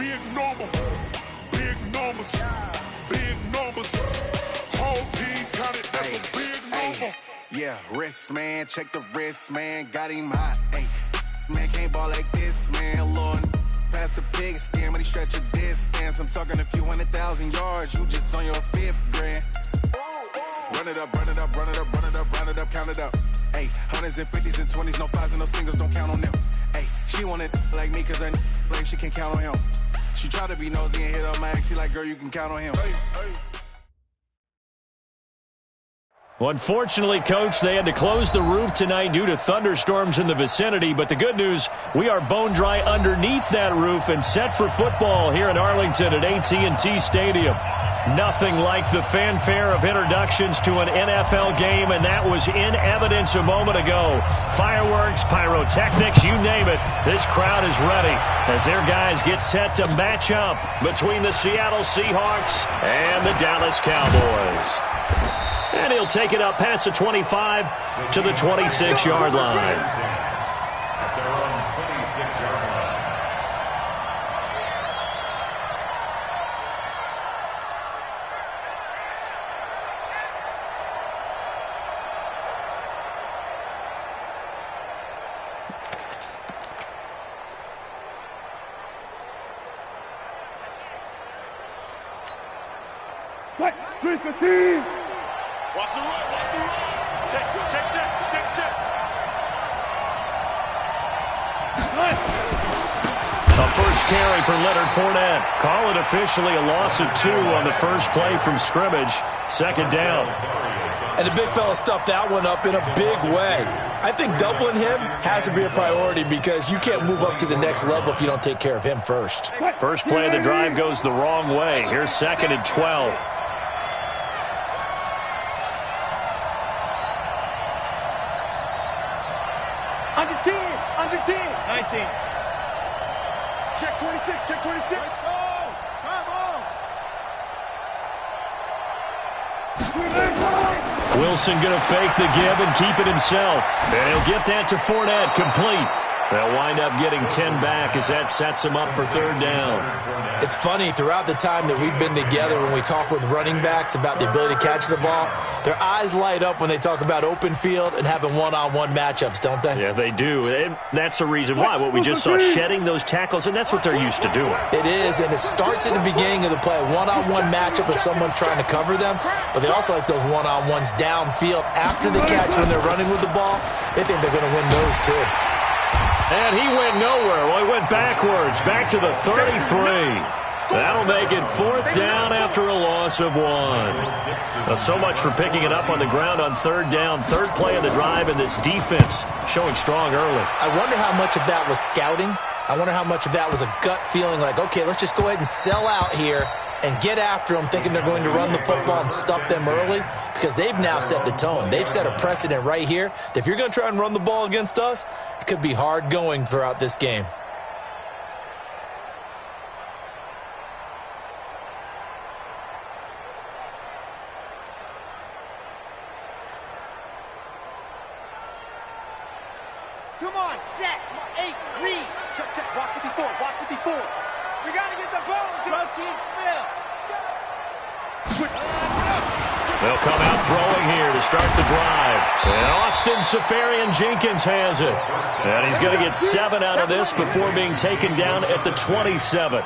big number, big numbers, big numbers. Whole team counted, that's a big number. Yeah, wrist, man, check the wrist, man, got him hot. Ay, man, can't ball like this, man, Lord. Past the pig skin, when he stretch a distance. I'm talking a few 100,000 yards, you just on your 5th grand. Run it up, run it up, run it up, run it up, run it up, count it up. Ay, hundreds and 50s and 20s, no 5s and no singles, don't count on them. Ay, she want it like me, cause her like she can't count on him. She try to be nosy and hit up my ex, she like, girl, you can count on him. Ay, ay. Well, unfortunately, Coach, they had to close the roof tonight due to thunderstorms in the vicinity. But the good news, we are bone dry underneath that roof and set for football here in Arlington at AT&T Stadium. Nothing like the fanfare of introductions to an NFL game, and that was in evidence a moment ago. Fireworks, pyrotechnics, you name it. This crowd is ready as their guys get set to match up between the Seattle Seahawks and the Dallas Cowboys. And he'll take it up past the 25 to the 26-yard line. Watch the run, watch the run. Check. A first carry for Leonard Fournette. Call it officially a loss of 2 on the first play from scrimmage. Second down. And the big fella stuffed that one up in a big way. I think doubling him has to be a priority because you can't move up to the next level if you don't take care of him first. First play of the drive goes the wrong way. Here's 2nd and 12. Under 10. 19. Check 26. Let's go. Come on. Wilson going to fake the give and keep it himself. And he'll get that to Fournette, complete. They'll wind up getting 10 back as that sets him up for 3rd down. It's funny, throughout the time that we've been together, when we talk with running backs about the ability to catch the ball, their eyes light up when they talk about open field and having one-on-one matchups, don't they? Yeah, they do. And that's the reason why. What we just saw, shedding those tackles, and that's what they're used to doing. It is, and it starts at the beginning of the play, a one-on-one matchup if someone's trying to cover them, but they also like those one-on-ones downfield after the catch when they're running with the ball. They think they're going to win those too. And he went nowhere. Well, he went backwards, back to the 33. That'll make it 4th down after a loss of 1. Well, so much for picking it up on the ground on 3rd down. 3rd play of the drive, and this defense showing strong early. I wonder how much of that was scouting. I wonder how much of that was a gut feeling like, okay, let's just go ahead and sell out here and get after them, thinking they're going to run the football and stuff them early, because they've now set the tone. They've set a precedent right here that if you're going to try and run the ball against us, it could be hard going throughout this game. Come on, set. 8, lead. Check. Watch 54. We got to get the ball. Go team spill. They'll come out throwing here to start the drive. And Austin Seferian-Jenkins has it. And he's going to get 7 out of this before being taken down at the 27.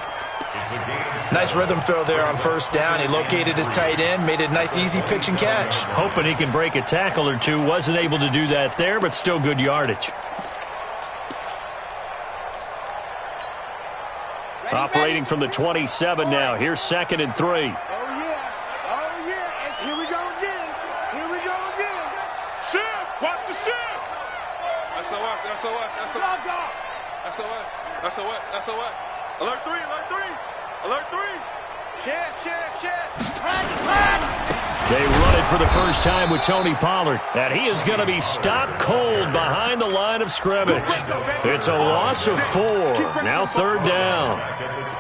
Nice rhythm throw there on 1st down. He located his tight end, made it a nice easy pitch and catch. Hoping he can break a tackle or two. Wasn't able to do that there, but still good yardage. Operating from the 27 now. Here's 2nd and 3. Oh, yeah. And here we go again. Shift. Watch the shift. SOS. Alert 3. Shift. They run it for the first time with Tony Pollard. And he is going to be stopped cold behind the line of scrimmage. It's a loss of 4. Now 3rd down.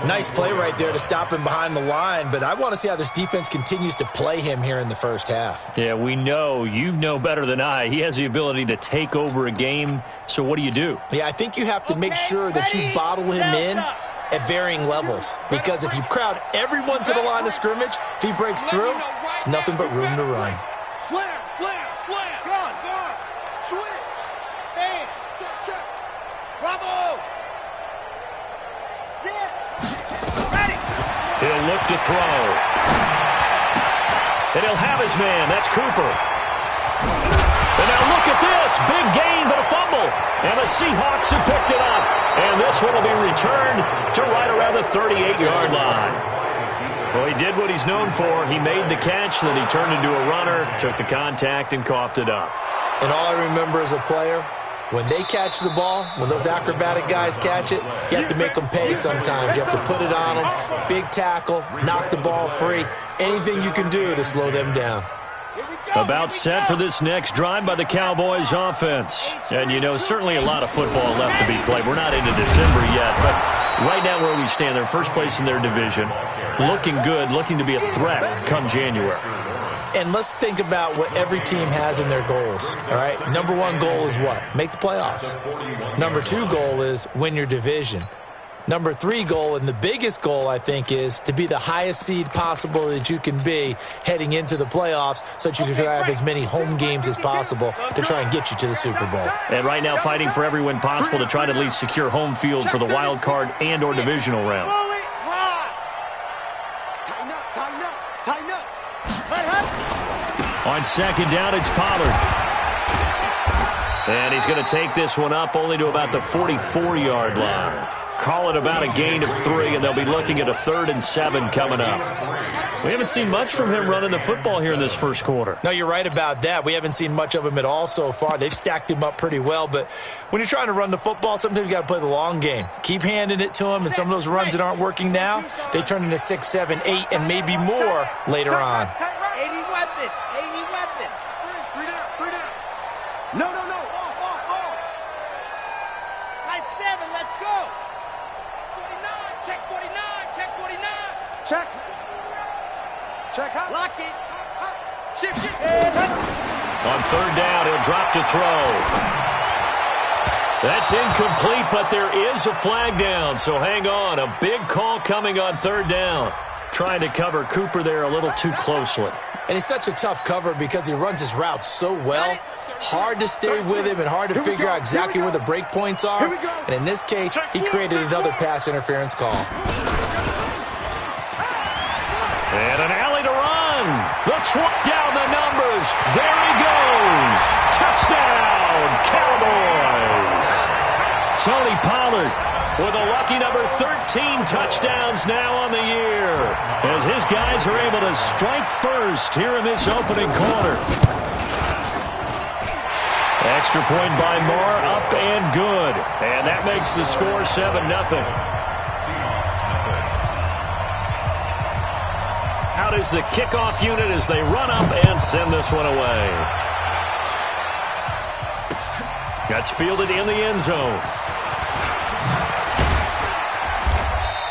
Nice play right there to stop him behind the line, but I want to see how this defense continues to play him here in the first half. Yeah, we know. You know better than I. He has the ability to take over a game. So what do you do? Yeah, I think you have to make sure that you bottle him in at varying levels. Because if you crowd everyone to the line of scrimmage, if he breaks through, there's nothing but room to run. Slam, slam, slam. Gone, gone. Switch. Bang. Check, check. Bravo. Sit. Ready. He'll look to throw. And he'll have his man. That's Cooper. And now look at this. Big gain, but a fumble. And the Seahawks have picked it up. And this one will be returned to right around the 38-yard line. Well, he did what he's known for. He made the catch, then he turned into a runner, took the contact, and coughed it up. And all I remember as a player, when they catch the ball, when those acrobatic guys catch it, you have to make them pay sometimes. You have to put it on them, big tackle, knock the ball free, anything you can do to slow them down. About set for this next drive by the Cowboys offense. And, you know, certainly a lot of football left to be played. We're not into December yet, but right now where we stand, they're first place in their division. Looking good, looking to be a threat come January. And let's think about what every team has in their goals, all right? Number one goal is what? Make the playoffs. Number two goal is win your division. Number three goal, and the biggest goal, I think, is to be the highest seed possible that you can be heading into the playoffs so that you can have as many home games as possible to try and get you to the Super Bowl. And right now fighting for every win possible to try to at least secure home field for the wild card and or divisional round. Tighten up, tighten up, tighten up. Tighten up. On second down, it's Pollard. And he's going to take this one up only to about the 44-yard line. Call it about a gain of 3, and they'll be looking at a 3rd and 7 coming up. We haven't seen much from him running the football here in this first quarter. No, you're right about that. We haven't seen much of him at all so far. They've stacked him up pretty well, but when you're trying to run the football, sometimes you got to play the long game. Keep handing it to him, and some of those runs that aren't working now, they turn into 6, 7, 8, and maybe more later on. 80 weapon, 80 weapon. Three down, three down. No, no, no. Off. Nice 7, let's go. 49, check 49, check 49. Check. Check out. Lock it. Shift. On third down, he'll drop to throw. That's incomplete, but there is a flag down, so hang on. A big call coming on third down. Trying to cover Cooper there a little too closely. And he's such a tough cover because he runs his route so well. Hard to stay with him and hard to figure out exactly where the break points are. And in this case, he created another pass interference call. And an alley to run. The truck down the numbers. There he goes. Touchdown, Cowboys. Tony Pollard with a lucky number 13 touchdowns now on the year, as his guys are able to strike first here in this opening quarter. Extra point by Moore, up and good. And that makes the score 7-0. Out is the kickoff unit as they run up and send this one away. That's fielded in the end zone.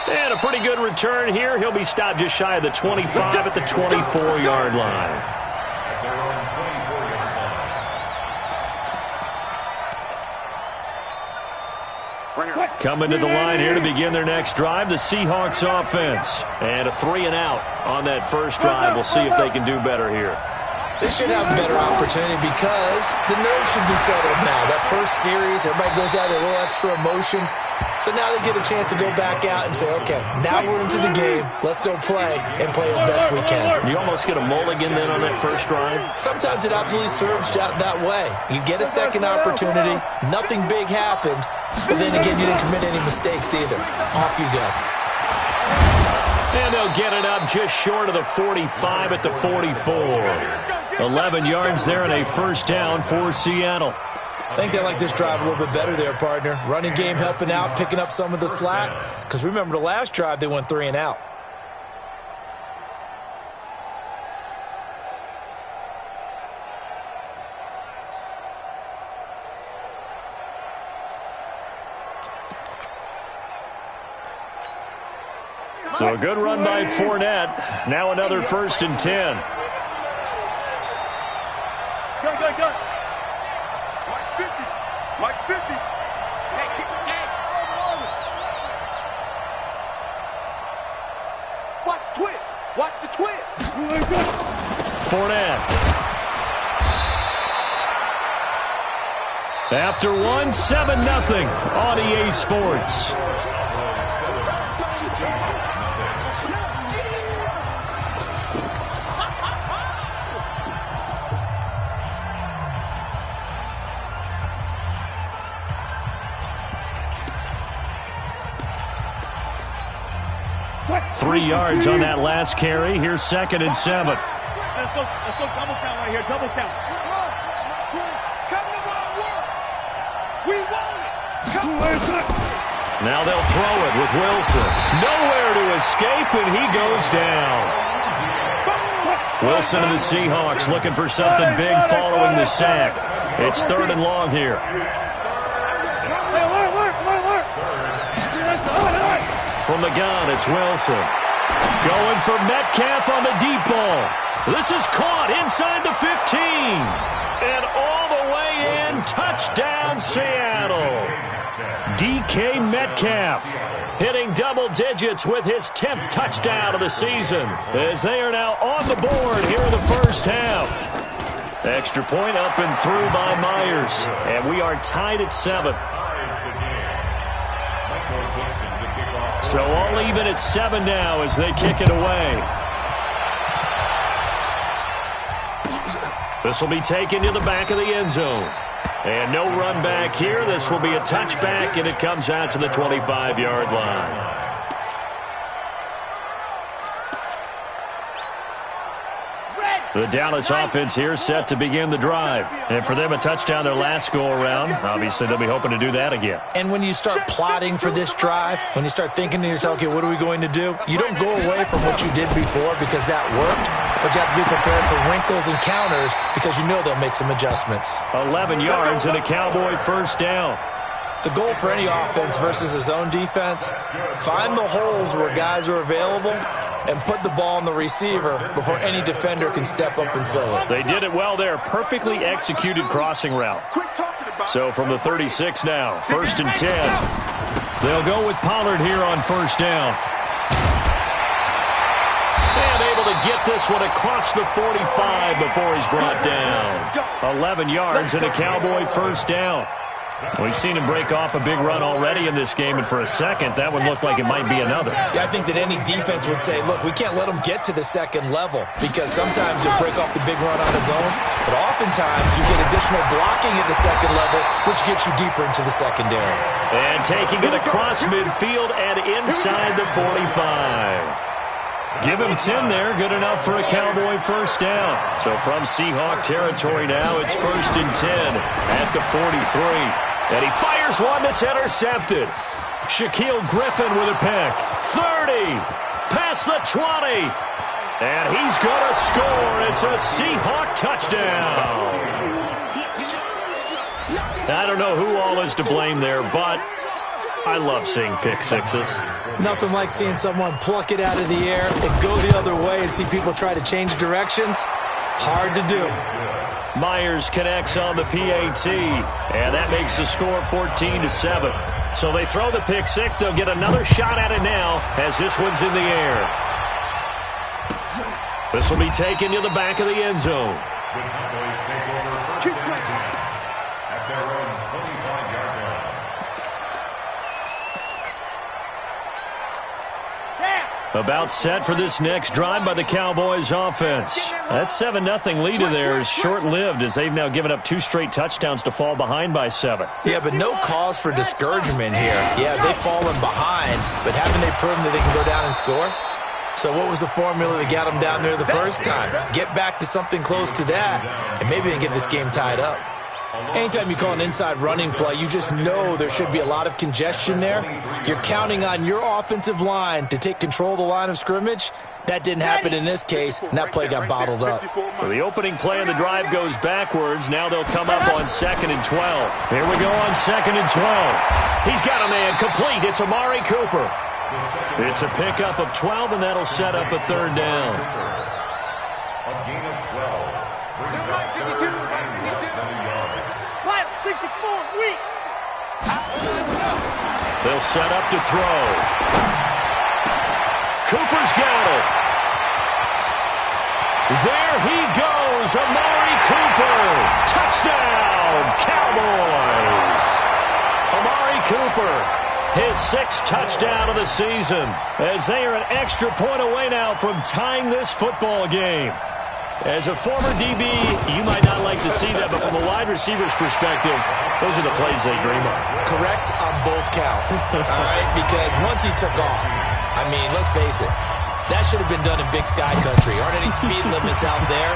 And a pretty good return here. He'll be stopped just shy of the 25 at the 24-yard line. Coming to the line here to begin their next drive, the Seahawks offense. And a 3 and out on that first drive. We'll see if they can do better here. They should have a better opportunity because the nerves should be settled now. That first series, everybody goes out with a little extra emotion. So now they get a chance to go back out and say, okay, now we're into the game. Let's go play and play as best we can. You almost get a mulligan then on that first drive? Sometimes it absolutely serves that way. You get a second opportunity. Nothing big happened. But then again, you didn't commit any mistakes either. Off you go. And they'll get it up just short of the 45 at the 44. 11 yards there and a first down for Seattle. I think they like this drive a little bit better there, partner. Running game helping out, picking up some of the slack. Because remember, the last drive, they went 3 and out. So a good run by Fournette. Now another 1st and 10. Go. Mike 50. Hey, Watch the twist. Watch the twist. Fournette. After 7-0 on EA Sports. Three yards on that last carry. Here's 2nd and 7. Let's go double count right here. Double count. Come to my work. We want it. Now they'll throw it with Wilson. Nowhere to escape, and he goes down. Wilson and the Seahawks looking for something big following the sack. It's 3rd and long here. From the gun, it's Wilson. Going for Metcalf on the deep ball. This is caught inside the 15. And all the way in, touchdown Seattle. DK Metcalf hitting double digits with his 10th touchdown of the season, as they are now on the board here in the first half. Extra point up and through by Myers. And we are tied at 7. So all even at 7 now as they kick it away. This will be taken to the back of the end zone. And no run back here. This will be a touchback, and it comes out to the 25-yard line. The Dallas offense here set to begin the drive. And for them, a touchdown their last go-around. Obviously, they'll be hoping to do that again. And when you start plotting for this drive, when you start thinking to yourself, okay, what are we going to do? You don't go away from what you did before because that worked, but you have to be prepared for wrinkles and counters because you know they'll make some adjustments. 11 yards and a Cowboy first down. The goal for any offense versus a zone defense, find the holes where guys are available and put the ball on the receiver before any defender can step up and fill it. They did it well there. Perfectly executed crossing route. So from the 36 now, 1st and 10. They'll go with Pollard here on first down. And able to get this one across the 45 before he's brought down. 11 yards and a Cowboy first down. We've seen him break off a big run already in this game, and for a second, that one looked like it might be another. Yeah, I think that any defense would say, look, we can't let him get to the second level because sometimes he'll break off the big run on his own, but oftentimes you get additional blocking at the second level, which gets you deeper into the secondary. And taking it across midfield and inside the 45. Give him 10 there, good enough for a Cowboy first down. So from Seahawk territory now, it's 1st and 10 at the 43. And he fires one that's intercepted. Shaquille Griffin with a pick. 30. Past the 20. And he's going to score. It's a Seahawk touchdown. I don't know who all is to blame there, but I love seeing pick sixes. Nothing like seeing someone pluck it out of the air and go the other way and see people try to change directions. Hard to do. Myers connects on the PAT, and that makes the score 14-7. So they throw the pick six. They'll get another shot at it now as this one's in the air. This will be taken to the back of the end zone. About set for this next drive by the Cowboys offense. That 7-0 lead of theirs short-lived as they've now given up 2 straight touchdowns to fall behind by 7. Yeah, but no cause for discouragement here. Yeah, they've fallen behind, but haven't they proven that they can go down and score? So what was the formula that got them down there the first time? Get back to something close to that, and maybe they get this game tied up. Anytime you call an inside running play, you just know there should be a lot of congestion there. You're counting on your offensive line to take control of the line of scrimmage. That didn't happen in this case, and that play got bottled up. So the opening play of the drive goes backwards. Now they'll come up on 2nd and 12. Here we go on 2nd and 12. He's got a man complete. It's Amari Cooper. It's a pickup of 12, and that'll set up a 3rd down. A gain of 12. Brings up 64, weak. They'll set up to throw. Cooper's got it. There he goes, Amari Cooper. Touchdown, Cowboys. Amari Cooper, his 6th touchdown of the season, as they are an extra point away now from tying this football game. As a former DB, you might not like to see that, but from a wide receiver's perspective, those are the plays they dream of. Correct on both counts, all right? Because once he took off, I mean, let's face it, that should have been done in Big Sky Country. Aren't any speed limits out there?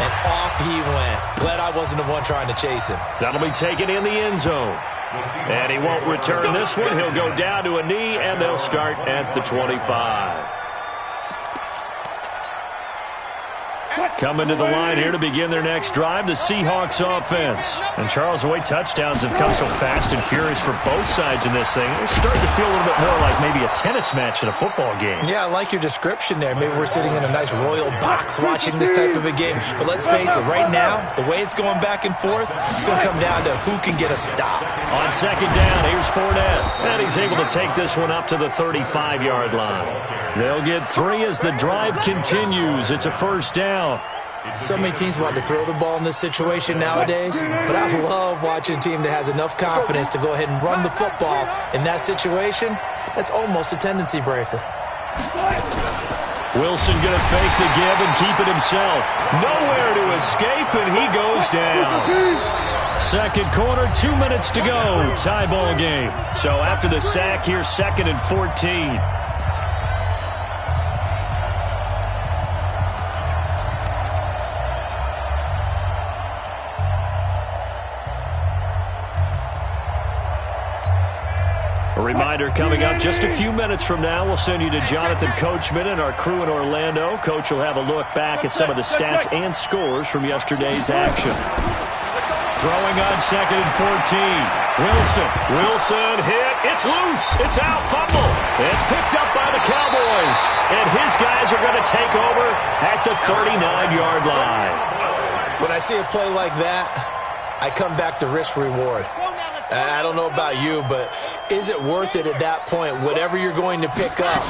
And off he went. Glad I wasn't the one trying to chase him. That'll be taken in the end zone. And he won't return this one. He'll go down to a knee, and they'll start at the 25. Coming to the line here to begin their next drive, the Seahawks offense. And Charles, the way touchdowns have come so fast and furious for both sides in this thing, it's starting to feel a little bit more like maybe a tennis match in a football game. Yeah, I like your description there. Maybe we're sitting in a nice royal box watching this type of a game. But let's face it, right now, the way it's going back and forth, it's going to come down to who can get a stop. On second down, here's Fournette. And he's able to take this one up to the 35-yard line. They'll get 3 as the drive continues. It's a first down. So many teams want to throw the ball in this situation nowadays, but I love watching a team that has enough confidence to go ahead and run the football in that situation. That's almost a tendency breaker. Wilson going to fake the give and keep it himself. Nowhere to escape, and he goes down. Second quarter, 2 minutes to go. Tie ball game. So after the sack, here's 2nd and 14. A reminder coming up just a few minutes from now, we'll send you to Jonathan Coachman and our crew in Orlando. Coach will have a look back at some of the stats and scores from yesterday's action. Throwing on 2nd and 14. Wilson hit. It's loose. It's out. Fumble. It's picked up by the Cowboys. And his guys are going to take over at the 39-yard line. When I see a play like that, I come back to risk-reward. I don't know about you, but is it worth it at that point, whatever you're going to pick up,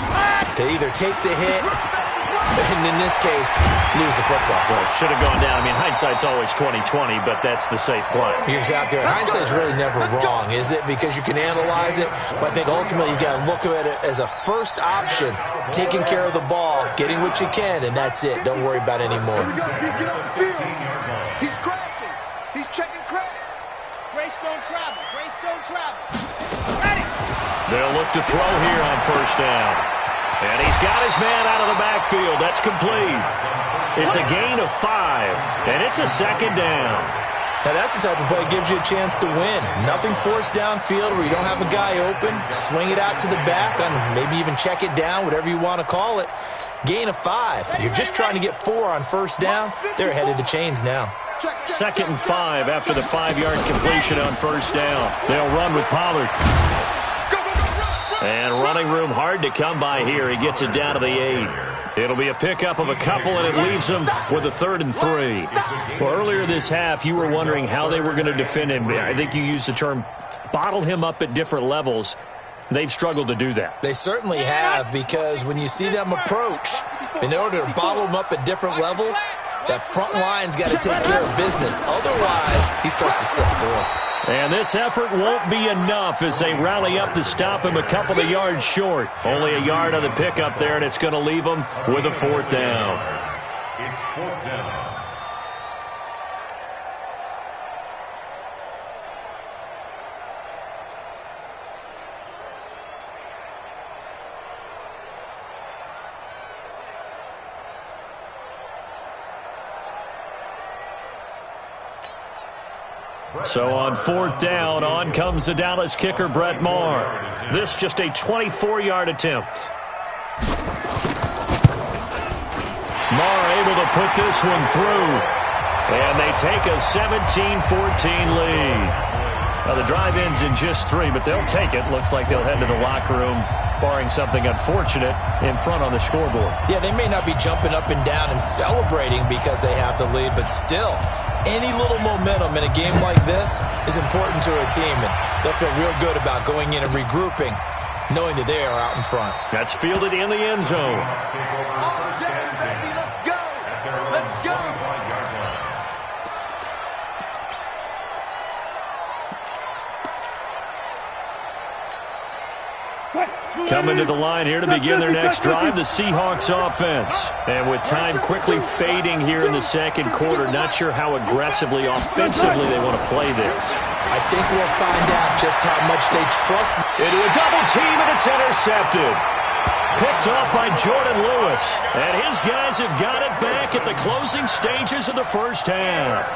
to either take the hit and, in this case, lose the football? Well, it should have gone down. I mean, hindsight's always 20/20, but that's the safe play. You're exactly right. Hindsight's really never wrong, is it? Because you can analyze it, but I think ultimately you got to look at it as a first option, taking care of the ball, getting what you can, and that's it. Don't worry about any more. Get up the field. He's crashing. He's checking crash. Grace don't travel. Grace don't travel. Ready. They'll look to throw here on first down. And he's got his man out of the backfield. That's complete. It's a gain of 5, and it's a 2nd down. Now, that's the type of play that gives you a chance to win. Nothing forced downfield where you don't have a guy open. Swing it out to the back, and maybe even check it down, whatever you want to call it. Gain of 5. You're just trying to get 4 on first down. They're ahead of the chains now. 2nd and 5 after the 5-yard completion on first down. They'll run with Pollard. And running room hard to come by here. He gets it down to the 8. It'll be a pickup of a couple, and it leaves them with a 3rd and 3. Well, earlier this half, you were wondering how they were going to defend him. I think you used the term bottle him up at different levels. They've struggled to do that. They certainly have, because when you see them approach, in order to bottle them up at different levels, that front line's got to take care of business. Otherwise, he starts to slip through. And this effort won't be enough as they rally up to stop him a couple of yards short. Only a yard on the pickup there, and it's going to leave them with a 4th down. It's 4th down. So on 4th down, on comes the Dallas kicker, Brett Maher. This just a 24-yard attempt. Maher able to put this one through. And they take a 17-14 lead. Now the drive ends in just 3, but they'll take it. Looks like they'll head to the locker room, barring something unfortunate, in front on the scoreboard. Yeah, they may not be jumping up and down and celebrating because they have the lead, but still, any little momentum in a game like this is important to a team, and they'll feel real good about going in and regrouping knowing that they are out in front. That's fielded in the end zone. Let's go. Let's go. Coming to the line here to begin their next drive, the Seahawks offense. And with time quickly fading here in the second quarter, not sure how aggressively, offensively they want to play this. I think we'll find out just how much they trust. Into a double team, and it's intercepted. Picked off by Jordan Lewis. And his guys have got it back at the closing stages of the first half.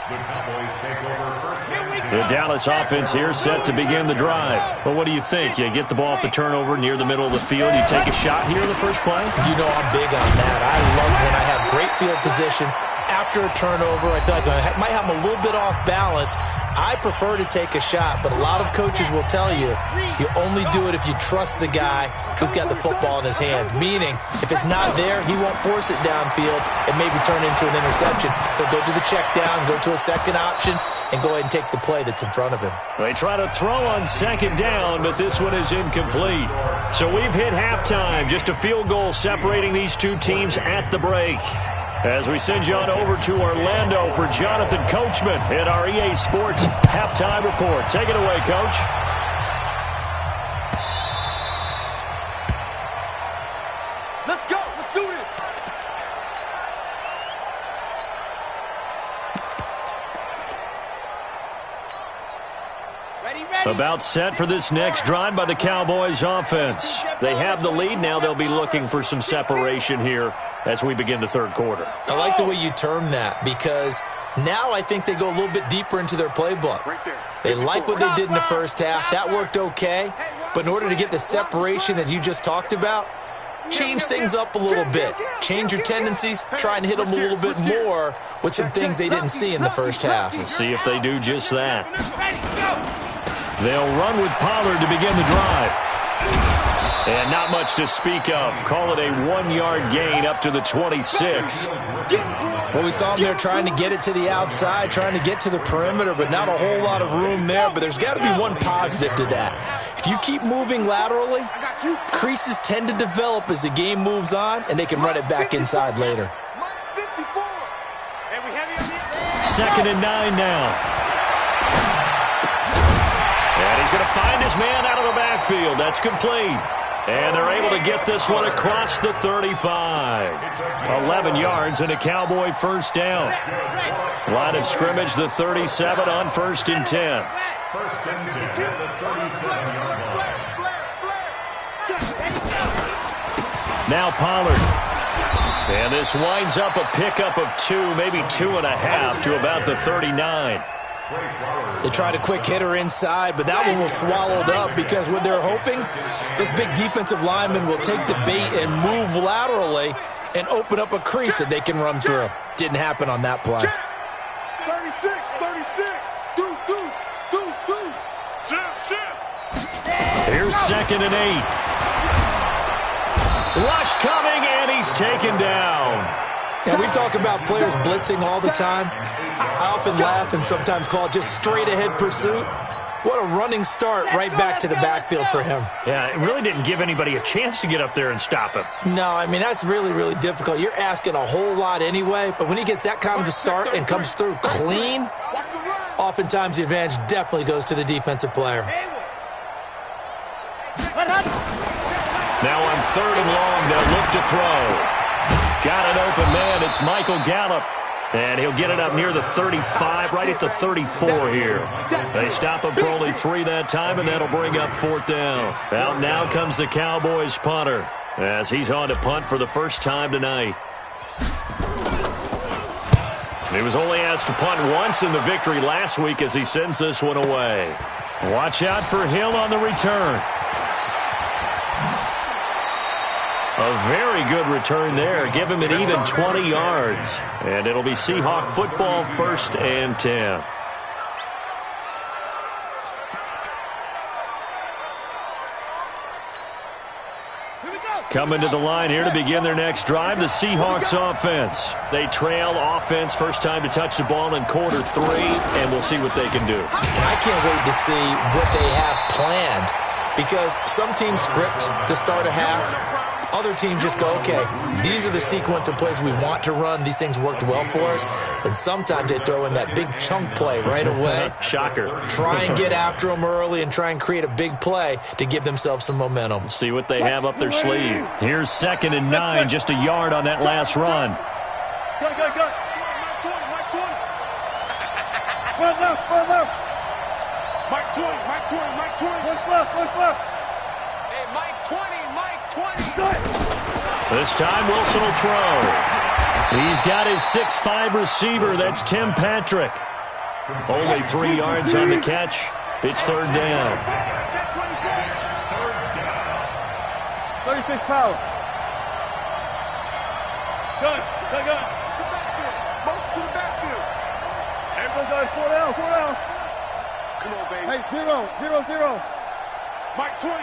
The Cowboys take over first. The Dallas offense here set to begin the drive. But what do you think? You get the ball off the turnover near the middle of the field. You take a shot here in the first play? You know I'm big on that. I love when I have great field position. After a turnover, I feel like I might have them a little bit off balance. I prefer to take a shot, but a lot of coaches will tell you, you only do it if you trust the guy who's got the football in his hands. Meaning, if it's not there, he won't force it downfield and maybe turn into an interception. He'll go to the check down, go to a second option, and go ahead and take the play that's in front of him. They try to throw on second down, but this one is incomplete. So we've hit halftime. Just a field goal separating these two teams at the break. As we send you on over to Orlando for Jonathan Coachman in our EA Sports Halftime Report. Take it away, Coach. Let's go. Let's do this. Ready. About set for this next drive by the Cowboys offense. They have the lead. Now they'll be looking for some separation here as we begin the third quarter. I like the way you term that because now I think they go a little bit deeper into their playbook. They like what they did in the first half. That worked okay. But in order to get the separation that you just talked about, change things up a little bit. Change your tendencies. Try and hit them a little bit more with some things they didn't see in the first half. We'll see if they do just that. They'll run with Pollard to begin the drive. And not much to speak of. Call it a 1-yard gain up to the 26. Well, we saw him there trying to get it to the outside, trying to get to the perimeter, but not a whole lot of room there. But there's got to be one positive to that. If you keep moving laterally, creases tend to develop as the game moves on, and they can run it back inside later. Second and 9 now. And he's going to find his man out of the backfield. That's complete. And they're able to get this one across the 35. 11 yards and a Cowboy first down. Line of scrimmage, the 37 on 1st and 10. First and 10 at the 37-yard line. Now Pollard. And this winds up a pickup of 2, maybe 2.5 to about the 39. They tried a quick hitter inside, but that one was swallowed up because what they're hoping, this big defensive lineman will take the bait and move laterally and open up a crease that they can run through. Didn't happen on that play. 36. Deuce. Here's second and 8. Rush coming, and he's taken down. And we talk about players blitzing all the time. I often laugh and sometimes call it just straight-ahead pursuit. What a running start right back to the backfield for him. Yeah, it really didn't give anybody a chance to get up there and stop him. No, I mean, that's really, really difficult. You're asking a whole lot anyway, but when he gets that kind of a start and comes through clean, oftentimes the advantage definitely goes to the defensive player. Now on 3rd and long, they'll look to throw. Got an open man. It's Michael Gallup. And he'll get it up near the 35, right at the 34 here. They stop him for only 3 that time, and that'll bring up 4th down. Out now comes the Cowboys punter as he's on to punt for the first time tonight. He was only asked to punt once in the victory last week as he sends this one away. Watch out for Hill on the return. A very good return there. Give him an even 20 yards. And it'll be Seahawk football, 1st and 10. Here we go. Coming to the line here to begin their next drive, the Seahawks offense. They trail offense, first time to touch the ball in quarter 3, and we'll see what they can do. And I can't wait to see what they have planned, because some teams script to start a half. Other teams just go, okay, these are the sequence of plays we want to run. These things worked well for us. And sometimes they throw in that big chunk play right away. Shocker. Try and get after them early and try and create a big play to give themselves some momentum. See what they have up their sleeve. Here's 2nd and 9, just a yard on that last run. Go. Mike 20. Run left. Mike 20. One left. Hey, Mike 20. This time Wilson will throw. He's got his 6'5" receiver. That's Tim Patrick. Only 3 yards on the catch. It's 3rd down. 36 pounds. Gun. Motion to the backfield. Everyone's got 4 down. Come on, baby. Hey, 0. Mike 20.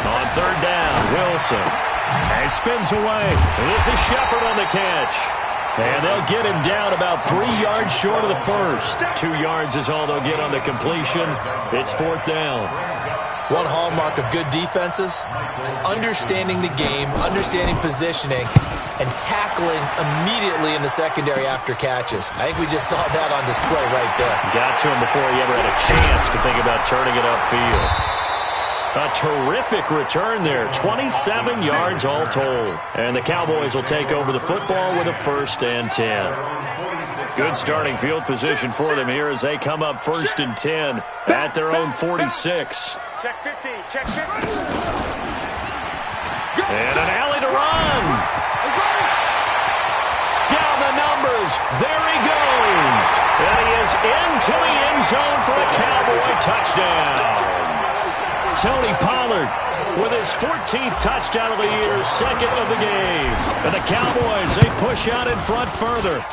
On 3rd down, Wilson. And spins away. This is Shepard on the catch. And they'll get him down about 3 yards short of the first. 2 yards is all they'll get on the completion. It's 4th down. One hallmark of good defenses is understanding the game, understanding positioning, and tackling immediately in the secondary after catches. I think we just saw that on display right there. Got to him before he ever had a chance to think about turning it upfield. A terrific return there, 27 yards all told. And the Cowboys will take over the football with a 1st and 10. Good starting field position for them here as they come up 1st and 10 at their own 46. Check 50. And an alley to run. Down the numbers. There he goes. And he is into the end zone for a Cowboy touchdown. Tony Pollard with his 14th touchdown of the year, 2nd of the game. And the Cowboys, they push out in front further.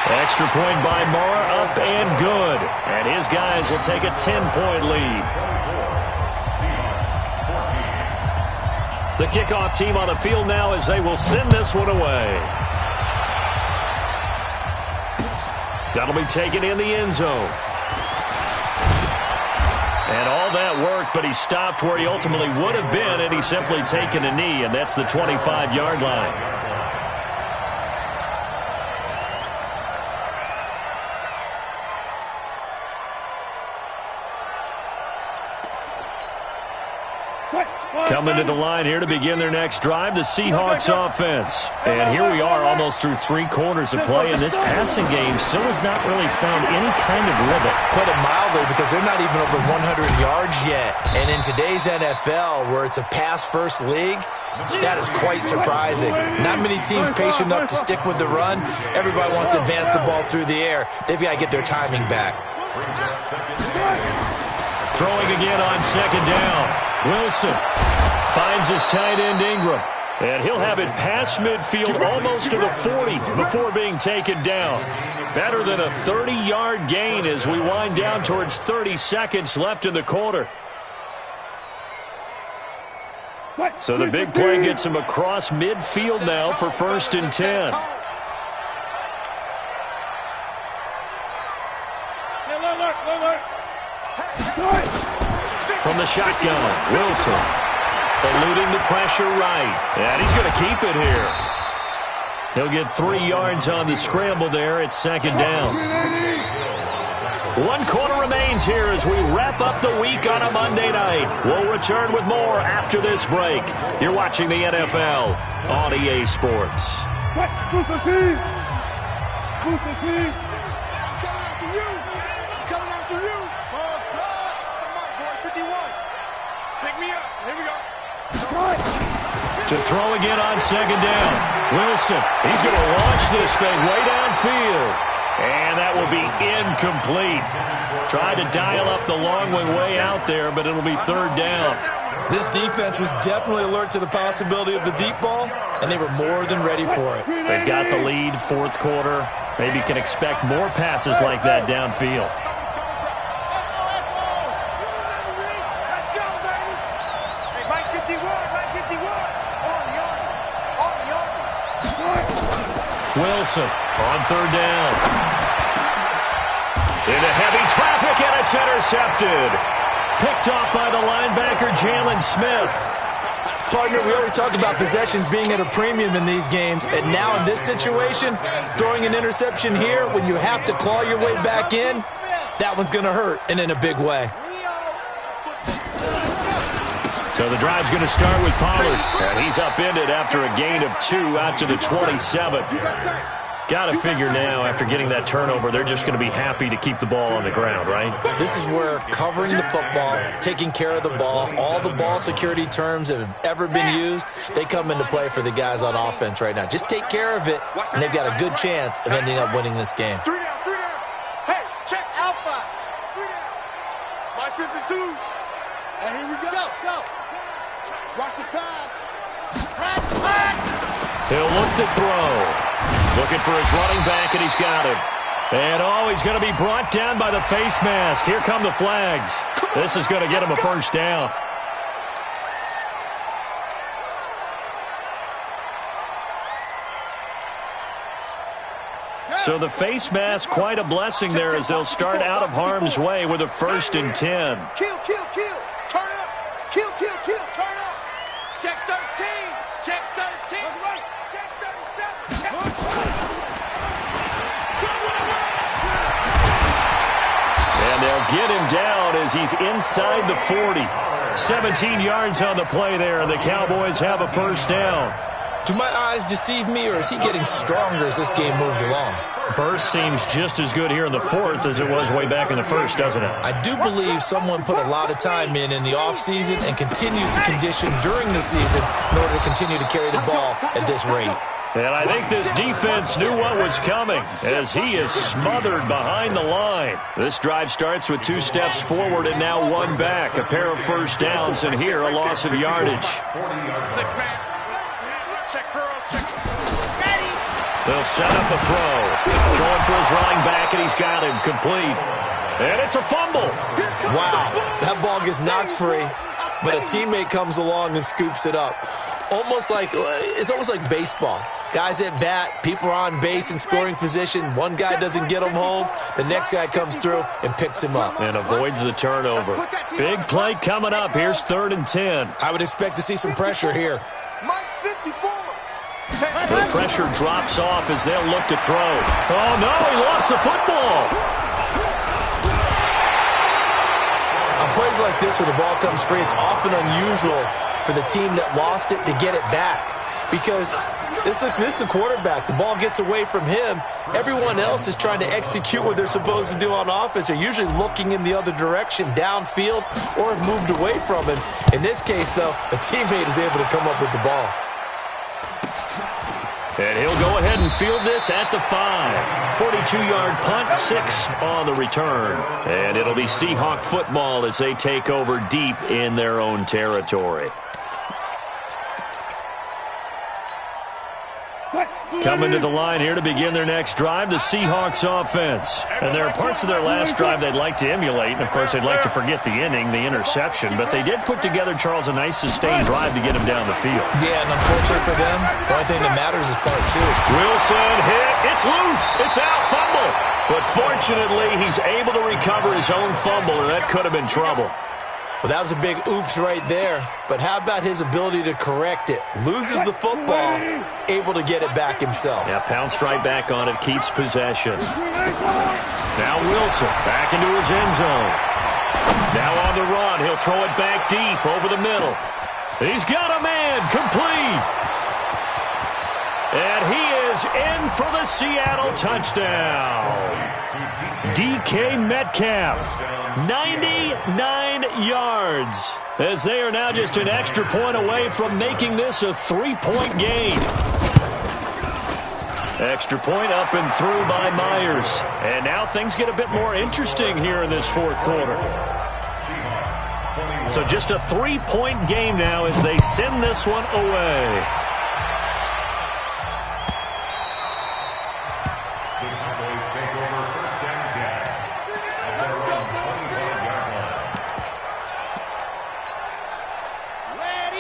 Extra point by Moore, up and good. And his guys will take a 10-point lead. The kickoff team on the field now as they will send this one away. That'll be taken in the end zone. And all that worked, but he stopped where he ultimately would have been, and he's simply taken a knee, and that's the 25-yard line. Coming to the line here to begin their next drive, the Seahawks offense. And here we are almost through 3 quarters of play, and this passing game still has not really found any kind of rhythm. Put it mildly, because they're not even over 100 yards yet. And in today's NFL, where it's a pass-first league, that is quite surprising. Not many teams patient enough to stick with the run. Everybody wants to advance the ball through the air. They've got to get their timing back. Throwing again on 2nd down. Wilson finds his tight end Ingram. And he'll have it past midfield almost to the 40 before being taken down. Better than a 30-yard gain as we wind down towards 30 seconds left in the quarter. So the big play gets him across midfield now for 1st and 10. From the shotgun, Wilson eluding the pressure right. And he's going to keep it here. He'll get 3 yards on the scramble there. It's 2nd down. 1 quarter remains here as we wrap up the week on a Monday night. We'll return with more after this break. You're watching the NFL on EA Sports. To throw again on 2nd down. Wilson, he's going to launch this thing way downfield. And that will be incomplete. Tried to dial up the long way out there, but it'll be 3rd down. This defense was definitely alert to the possibility of the deep ball, and they were more than ready for it. They've got the lead, 4th quarter. Maybe can expect more passes like that downfield. Mike 51. Wilson on third down. Into heavy traffic, and it's intercepted. Picked off by the linebacker, Jalen Smith. Partner, we always talk about possessions being at a premium in these games, and now in this situation, throwing an interception here when you have to claw your way back in, that one's going to hurt, and in a big way. So the drive's going to start with Pollard. And he's upended after a gain of 2 out to the 27. Got to figure now, after getting that turnover, they're just going to be happy to keep the ball on the ground, right? This is where covering the football, taking care of the ball, all the ball security terms that have ever been used, they come into play for the guys on offense right now. Just take care of it, and they've got a good chance of ending up winning this game. 3 down, 3 down. Hey, check Alpha. 3 down. My 52. And here we go. Go. Watch the pass. He'll look to throw. Looking for his running back, and he's got him. And, he's going to be brought down by the face mask. Here come the flags. This is going to get him a first down. So the face mask, quite a blessing there as they'll start out of harm's way with a 1st and 10. Kill. Turn up. Kill. Turn up. Check 13. Check 13. Right. Check 37. Check. And they'll get him down as he's inside the 40. 17 yards on the play there, and the Cowboys have a first down. Do my eyes deceive me, or is he getting stronger as this game moves along? Burst seems just as good here in the 4th as it was way back in the 1st, doesn't it? I do believe someone put a lot of time in the offseason and continues to condition during the season in order to continue to carry the ball at this rate. And I think this defense knew what was coming as he is smothered behind the line. This drive starts with 2 steps forward and now 1 back. A pair of first downs, and here a loss of yardage. 6-man. Check curls. Check. Ready. They'll set up a throw. Throwing for his running back, and he's got him complete. And it's a fumble. Wow. That ball gets knocked free, but a teammate comes along and scoops it up. It's almost like baseball. Guys at bat, people are on base in scoring position. One guy doesn't get him home. The next guy comes through and picks him up. And avoids the turnover. Big play coming up. Here's 3rd and 10. I would expect to see some pressure here. Mike 54. The pressure drops off as they'll look to throw. Oh, no, he lost the football. On plays like this where the ball comes free, it's often unusual for the team that lost it to get it back. Because this is the quarterback. The ball gets away from him. Everyone else is trying to execute what they're supposed to do on offense. They're usually looking in the other direction, downfield, or have moved away from him. In this case, though, a teammate is able to come up with the ball. And he'll go ahead and field this at the 5. 42-yard punt, 6 on the return. And it'll be Seahawk football as they take over deep in their own territory. Coming to the line here to begin their next drive, the Seahawks offense. And there are parts of their last drive they'd like to emulate. And, of course, they'd like to forget the inning, the interception. But they did put together, Charles, a nice sustained drive to get him down the field. Yeah, and unfortunately for them, the only thing that matters is part 2. Wilson hit. It's loose. It's out. Fumble. But fortunately, he's able to recover his own fumble, and that could have been trouble. Well, that was a big oops right there. But how about his ability to correct it? Loses the football, able to get it back himself. Yeah, pounced right back on it, keeps possession. Now Wilson back into his end zone. Now on the run, he'll throw it back deep over the middle. He's got a man, complete. And he is in for the Seattle touchdown. DK Metcalf, 99 yards, as they are now just an extra point away from making this a 3-point game. Extra point up and through by Myers. And now things get a bit more interesting here in this 4th quarter. So just a 3-point game now as they send this one away.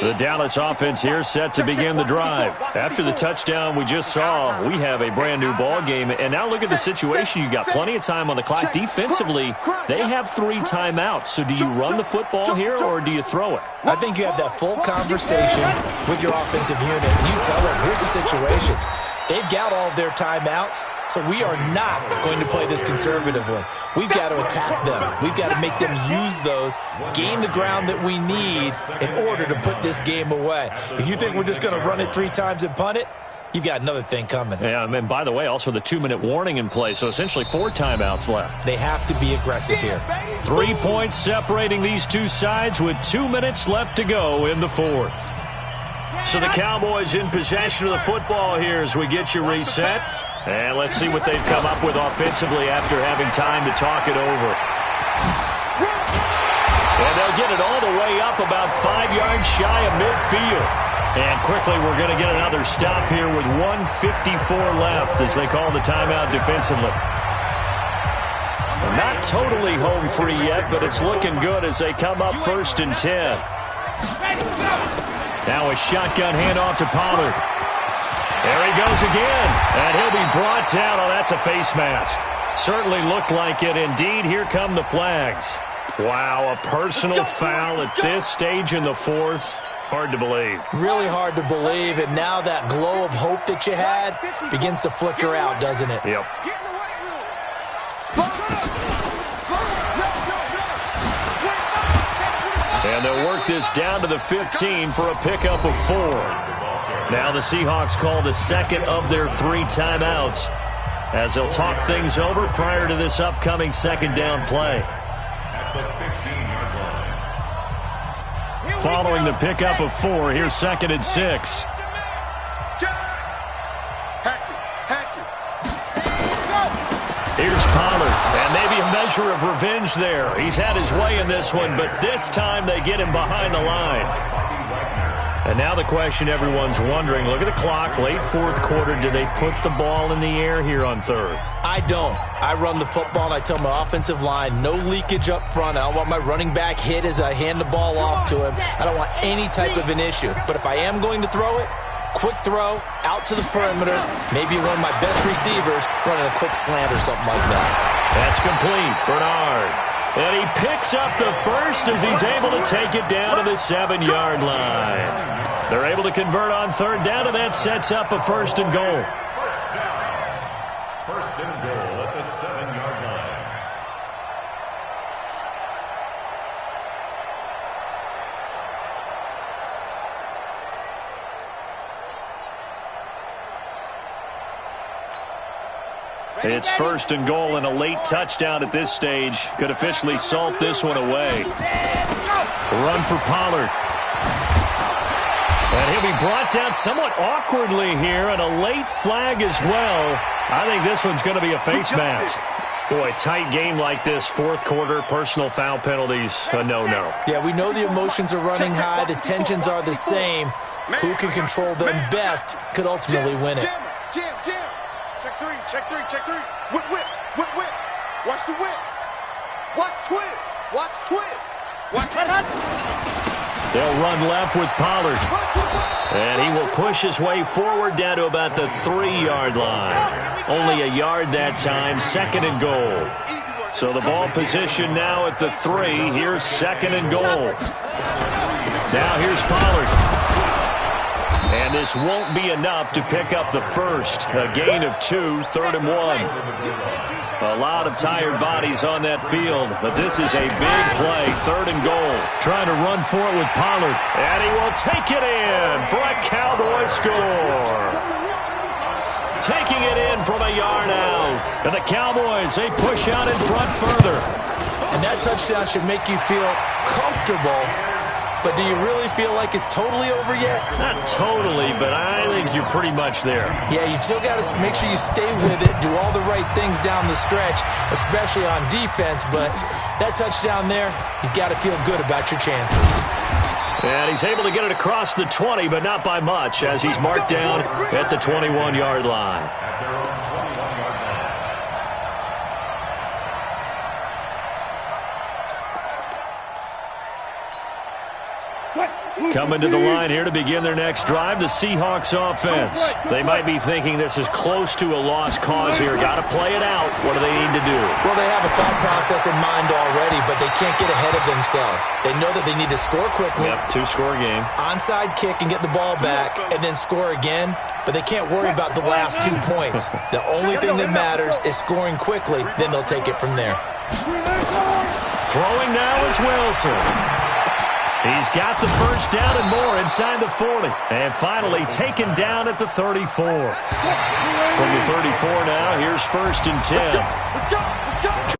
The Dallas offense here set to begin the drive. After the touchdown we just saw, we have a brand new ball game. And now look at the situation. You got plenty of time on the clock. Defensively, they have 3 timeouts. So do you run the football here or do you throw it? I think you have that full conversation with your offensive unit. You tell them, here's the situation. They've got all of their timeouts, so we are not going to play this conservatively. We've got to attack them. We've got to make them use those, gain the ground that we need in order to put this game away. If you think we're just going to run it 3 times and punt it, you've got another thing coming. Yeah, and by the way, also the 2-minute warning in play, so essentially 4 timeouts left. They have to be aggressive here. 3 points separating these two sides with 2 minutes left to go in the 4th. So the Cowboys in possession of the football here as we get you reset. And let's see what they've come up with offensively after having time to talk it over. And they'll get it all the way up about 5 yards shy of midfield. And quickly we're going to get another stop here with 1:54 left as they call the timeout defensively. Not totally home free yet, but it's looking good as they come up 1st and 10. Now a shotgun handoff to Pollard. There he goes again. And he'll be brought down. Oh, that's a face mask. Certainly looked like it. Indeed, here come the flags. Wow, a personal foul at this stage in the 4th. Hard to believe. Really hard to believe. And now that glow of hope that you had begins to flicker out, doesn't it? Yep. And they'll work this down to the 15 for a pickup of 4. Now the Seahawks call the second of their 3 timeouts as they'll talk things over prior to this upcoming second down play. Following the pickup of 4, here's 2nd and 6. Here's Pollard, and maybe a measure of revenge there. He's had his way in this one, but this time they get him behind the line. And now the question everyone's wondering, look at the clock, late 4th quarter, do they put the ball in the air here on 3rd? I don't. I run the football, and I tell my offensive line, no leakage up front. I don't want my running back hit as I hand the ball off to him. I don't want any type of an issue. But if I am going to throw it, quick throw, out to the perimeter, maybe one of my best receivers running a quick slant or something like that. That's complete. Bernard. And he picks up the first as he's able to take it down to the 7-yard line. They're able to convert on 3rd down, and that sets up a 1st and goal. First and goal at the 7-yard line. It's 1st and goal, and a late touchdown at this stage could officially salt this one away. Run for Pollard. And he'll be brought down somewhat awkwardly here, and a late flag as well. I think this one's going to be a face mask. Boy, tight game like this, 4th quarter, personal foul penalties, a no-no. Yeah, we know the emotions are running high. The tensions are the same. Who can control them best could ultimately win it. Jam. Check three. Whip. Watch the whip. Watch twist. Watch that. They'll run left with Pollard. And he will push his way forward down to about the 3-yard line. Only a yard that time, 2nd and goal. So the ball position now at the 3. Here's 2nd and goal. Now here's Pollard. And this won't be enough to pick up the first. A gain of 2, 3rd and 1. A lot of tired bodies on that field, but this is a big play, 3rd and goal. Trying to run for it with Pollard, and he will take it in for a Cowboy score. Taking it in from a yard out. And the Cowboys, they push out in front further. And that touchdown should make you feel comfortable. But do you really feel like it's totally over yet? Not totally, but I think you're pretty much there. Yeah, you still got to make sure you stay with it, do all the right things down the stretch, especially on defense. But that touchdown there, you've got to feel good about your chances. And he's able to get it across the 20, but not by much, as he's marked down at the 21-yard line. Coming to the line here to begin their next drive, the Seahawks offense. They might be thinking this is close to a lost cause here. Got to play it out. What do they need to do? Well, they have a thought process in mind already, but they can't get ahead of themselves. They know that they need to score quickly. Yep, two-score game. Onside kick and get the ball back and then score again, but they can't worry about the last 2 points. The only thing that matters is scoring quickly, then they'll take it from there. Throwing now is Wilson. He's got the first down and more inside the 40. And finally taken down at the 34. From the 34 now, here's 1st and 10.